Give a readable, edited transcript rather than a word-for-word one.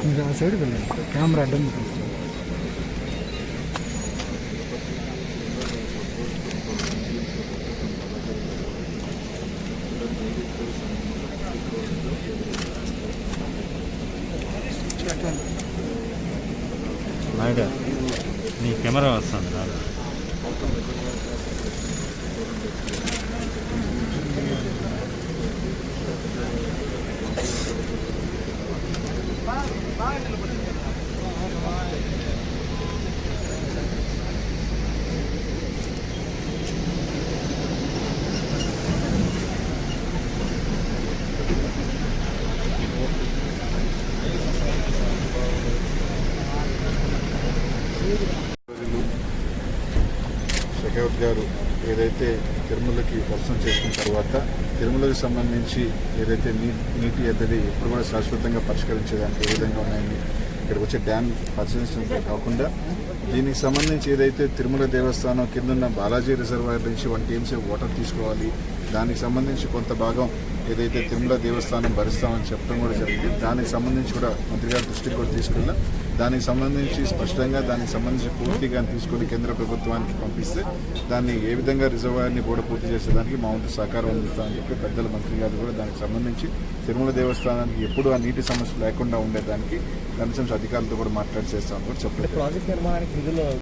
మీరు ఆ సైడ్ వెళ్ళండి, కెమెరా అడ్డం నాయుడు నీ కెమెరా వస్తుంది నాకు. షెకావత్ గారు ఏదైతే తిరుమలకి దర్శనం చేసుకున్న తర్వాత తిరుమలకి సంబంధించి ఏదైతే నీటి ఎద్దడి ఎప్పుడు కూడా శాశ్వతంగా పరిష్కరించేదానికి ఏ విధంగా ఉన్నాయని ఇక్కడికి వచ్చే డ్యామ్ పరిశీలించడమే కాకుండా దీనికి సంబంధించి ఏదైతే తిరుమల దేవస్థానం కింద బాలాజీ రిజర్వాయర్ నుంచి 1 టీఎంసీ వాటర్ తీసుకోవాలి, దానికి సంబంధించి కొంత భాగం ఏదైతే తిరుమల దేవస్థానం భరిస్తామని చెప్పడం కూడా జరిగింది. దానికి సంబంధించి కూడా మంత్రి గారి దృష్టికి కూడా తీసుకెళ్ళాం. దానికి సంబంధించి స్పష్టంగా దానికి సంబంధించి పూర్తిగా తీసుకొని కేంద్ర ప్రభుత్వానికి పంపిస్తే దాన్ని ఏ విధంగా రిజర్వాయర్ని కూడా పూర్తి చేసేదానికి మా వంతు సహకారం అందిస్తామని చెప్పి పెద్దల మంత్రి గారు కూడా దానికి సంబంధించి తిరుమల దేవస్థానానికి ఎప్పుడు ఆ నీటి సమస్య లేకుండా ఉండేదానికి కనీసం అధికారులతో కూడా మాట్లాడి చేస్తామని కూడా చెప్పారు.